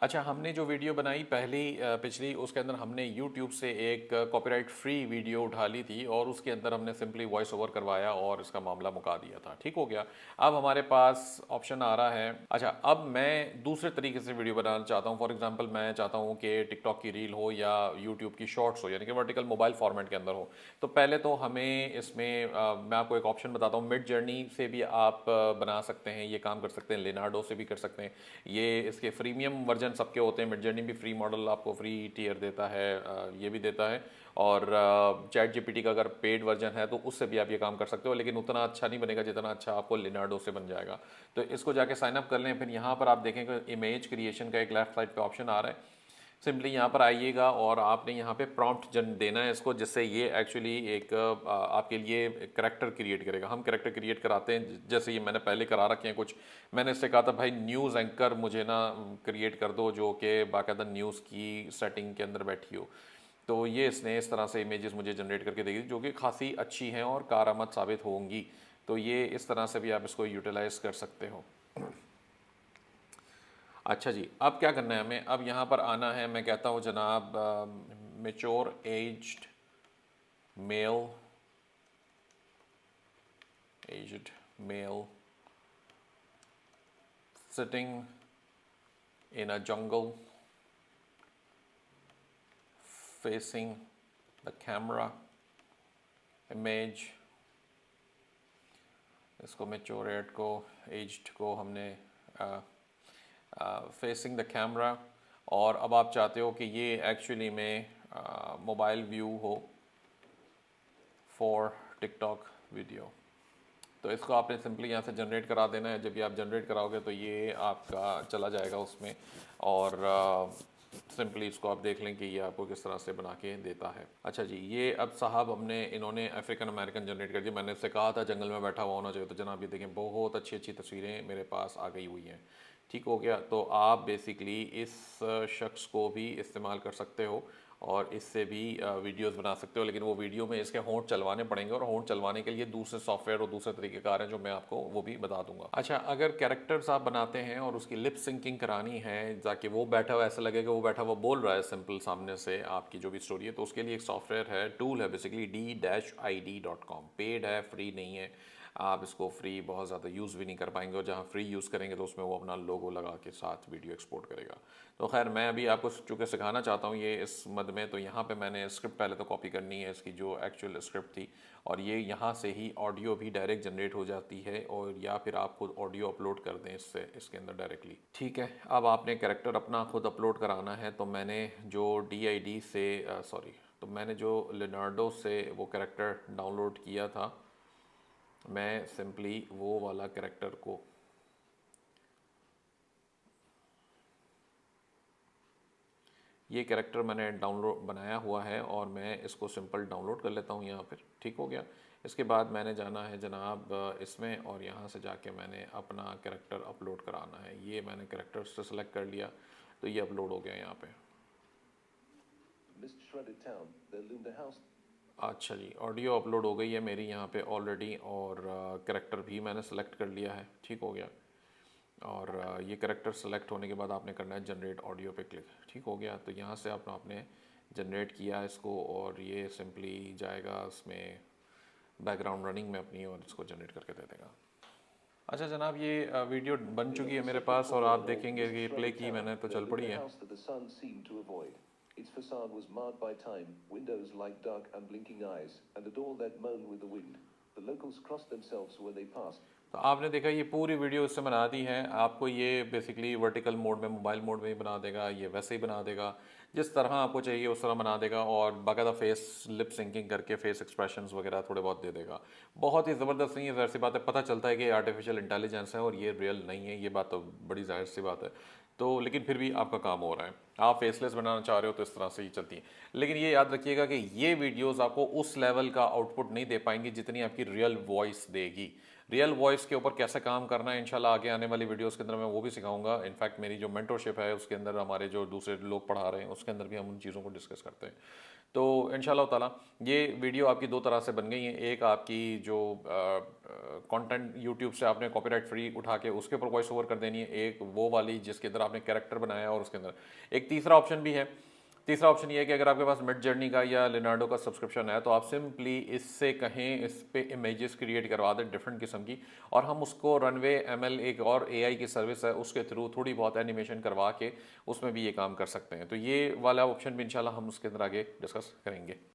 अच्छा, हमने जो वीडियो बनाई पहली पिछली, उसके अंदर हमने यूट्यूब से एक कॉपीराइट फ्री वीडियो उठा ली थी और उसके अंदर हमने सिंपली वॉइस ओवर करवाया और इसका मामला मुका दिया था। ठीक हो गया। अब हमारे पास ऑप्शन आ रहा है। अच्छा, अब मैं दूसरे तरीके से वीडियो बनाना चाहता हूँ। फॉर एग्जांपल मैं चाहता हूँ कि टिकटॉक की रील हो या यूट्यूब की शॉर्ट्स हो, यानी कि वर्टिकल मोबाइल फॉर्मेट के अंदर हो। तो पहले तो हमें इसमें मैं आपको एक ऑप्शन बताता हूँ। मिड जर्नी से भी आप बना सकते हैं, ये काम कर सकते हैं। लेनार्डो से भी कर सकते हैं। ये इसके प्रीमियम वर्जन सबके होते हैं। मिड जर्नी भी फ्री मॉडल आपको फ्री टीयर देता है, ये भी देता है। और चैट जीपीटी का अगर पेड वर्जन है तो उससे भी आप ये काम कर सकते हो, लेकिन उतना अच्छा नहीं बनेगा जितना अच्छा आपको लिनार्डो से बन जाएगा। तो इसको जाके साइन अप कर लें। फिर यहाँ पर आप देखेंगे इमेज क्रिएशन का एक लेफ्ट साइड पे ऑप्शन आ रहा है। सिंपली यहाँ पर आइएगा और आपने यहाँ पे प्रॉम्प्ट जन देना है इसको, जिससे ये एक्चुअली एक आपके लिए करेक्टर क्रिएट करेगा। हम करेक्टर क्रिएट कराते हैं, जैसे ये मैंने पहले करा रखे हैं कुछ। मैंने इससे कहा था भाई न्यूज़ एंकर मुझे ना क्रिएट कर दो जो कि बाकायदा न्यूज़ की सेटिंग के अंदर बैठी हो। तो ये इसने इस तरह से इमेजेस मुझे जनरेट करके देगी जो कि खासी अच्छी हैं और कारआमद साबित होंगी। तो ये इस तरह से भी आप इसको यूटिलाइज कर सकते हो। अच्छा जी, अब क्या करना है हमें? अब यहाँ पर आना है। मैं कहता हूँ जनाब mature aged male, aged male sitting in a jungle facing the camera image. इसको मेच्योर एड को, एज्ड को हमने फेसिंग द कैमरा। और अब आप चाहते हो कि ये एक्चुअली में मोबाइल व्यू हो फॉर टिकटॉक वीडियो। तो इसको आपने सिंपली यहाँ से जनरेट करा देना है। जब भी आप जनरेट कराओगे तो ये आपका चला जाएगा उसमें, और सिंपली इसको आप देख लें कि ये आपको किस तरह से बना के देता है। अच्छा जी, ये अब साहब इन्होंने अफ्रीकन अमेरिकन जनरेट कर दिया। मैंने इससे कहा था जंगल में बैठा हुआ होना चाहिए, तो जनाब ये देखें बहुत अच्छी अच्छी तस्वीरें मेरे पास आ गई हुई हैं। ठीक हो गया। तो आप बेसिकली इस शख्स को भी इस्तेमाल कर सकते हो और इससे भी वीडियोस बना सकते हो, लेकिन वो वीडियो में इसके होंठ चलवाने पड़ेंगे और होंठ चलवाने के लिए दूसरे सॉफ्टवेयर और दूसरे तरीक़ेकार हैं जो मैं आपको वो भी बता दूंगा। अच्छा, अगर कैरेक्टर्स आप बनाते हैं और उसकी लिप सिंकिंग करानी है ताकि वो बैठा हुआ ऐसा लगे कि वो बैठा हुआ बोल रहा है सिंपल सामने से आपकी जो भी स्टोरी है, तो उसके लिए एक सॉफ्टवेयर है, टूल है बेसिकली, d-id.com। पेड है, फ्री नहीं है। आप इसको फ्री बहुत ज़्यादा यूज़ भी नहीं कर पाएंगे, और जहाँ फ्री यूज़ करेंगे तो उसमें वो अपना लोगो लगा के साथ वीडियो एक्सपोर्ट करेगा। तो खैर मैं अभी आपको चूँकि सिखाना चाहता हूँ ये इस मद में, तो यहाँ पे मैंने स्क्रिप्ट पहले तो कॉपी करनी है इसकी जो एक्चुअल स्क्रिप्ट थी, और ये यहाँ से ही ऑडियो भी डायरेक्ट जनरेट हो जाती है, और या फिर आप खुद ऑडियो अपलोड कर दें इससे इसके अंदर डायरेक्टली। ठीक है, अब आपने कैरेक्टर अपना खुद अपलोड कराना है। तो मैंने जो DID से सॉरी, तो मैंने जो लिनार्डो से वो कैरेक्टर डाउनलोड किया था, मैं सिंपली वो वाला कैरेक्टर को ये कैरेक्टर मैंने डाउनलोड बनाया हुआ है और मैं इसको सिंपल डाउनलोड कर लेता हूँ यहाँ पर। ठीक हो गया। इसके बाद मैंने जाना है जनाब इसमें, और यहाँ से जाके मैंने अपना कैरेक्टर अपलोड कराना है। ये मैंने कैरेक्टर से सेलेक्ट कर लिया, तो ये अपलोड हो गया यहाँ पे। अच्छा जी, ऑडियो अपलोड हो गई है मेरी यहाँ पे ऑलरेडी, और कैरेक्टर भी मैंने सेलेक्ट कर लिया है। ठीक हो गया। और ये कैरेक्टर सेलेक्ट होने के बाद आपने करना है जनरेट ऑडियो पे क्लिक। ठीक हो गया। तो यहाँ से आपने जनरेट किया इसको, और ये सिंपली जाएगा इसमें बैकग्राउंड रनिंग में अपनी, और इसको जनरेट करके दे देगा। अच्छा जनाब, ये वीडियो बन चुकी है मेरे पास, और आप देखेंगे कि प्ले की मैंने तो चल पड़ी है। Its facade was marred by time, windows like dark unblinking eyes, and a door that moaned with the wind. The locals crossed themselves where they passed. तो आपने देखा ये पूरी वीडियो इससे बना दी है। आपको ये बेसिकली वर्टिकल मोड में, मोबाइल मोड में ही बना देगा, ये वैसे ही बना देगा जिस तरह आपको चाहिए उस तरह बना देगा, और बाकायदा फेस लिप सिंकिंग करके फेस एक्सप्रेशंस वगैरह थोड़े बहुत दे देगा। बहुत ही ज़बरदस्त नहीं है, ज़ाहिर सी बात है, पता चलता है कि आर्टिफिशियल इंटेलिजेंस है और ये रियल नहीं है, ये बात तो बड़ी जाहिर सी बात है। तो लेकिन फिर भी आपका काम हो रहा है, आप फेसलेस बनाना चाह रहे हो तो इस तरह से ही चलती है। लेकिन ये याद रखिएगा कि ये वीडियोस आपको उस लेवल का आउटपुट नहीं दे पाएंगी जितनी आपकी रियल वॉइस देगी। रियल वॉइस के ऊपर कैसे काम करना है इंशाल्लाह आगे आने वाली वीडियोस के अंदर मैं वो भी सिखाऊंगा। इनफैक्ट मेरी जो मेंटरशिप है उसके अंदर हमारे जो दूसरे लोग पढ़ा रहे हैं उसके अंदर भी हम उन चीज़ों को डिस्कस करते हैं। तो इंशाल्लाह ताला ये वीडियो आपकी दो तरह से बन गई है। एक आपकी जो कंटेंट यूट्यूब से आपने कॉपीराइट फ्री उठा के उसके ऊपर वॉइस ओवर कर देनी है, एक वो वाली जिसके अंदर आपने कैरेक्टर बनाया और उसके अंदर एक तीसरा ऑप्शन भी है। तीसरा ऑप्शन ये है कि अगर आपके पास मिड जर्नी का या लिनार्डो का सब्सक्रिप्शन है तो आप सिंपली इससे कहें इस पे इमेजेस क्रिएट करवा दें डिफरेंट किस्म की, और हम उसको रनवे एमएल एक और एआई की सर्विस है उसके थ्रू थोड़ी बहुत एनिमेशन करवा के उसमें भी ये काम कर सकते हैं। तो ये वाला ऑप्शन भी इंशाल्लाह हम उसके अंदर आगे डिस्कस करेंगे।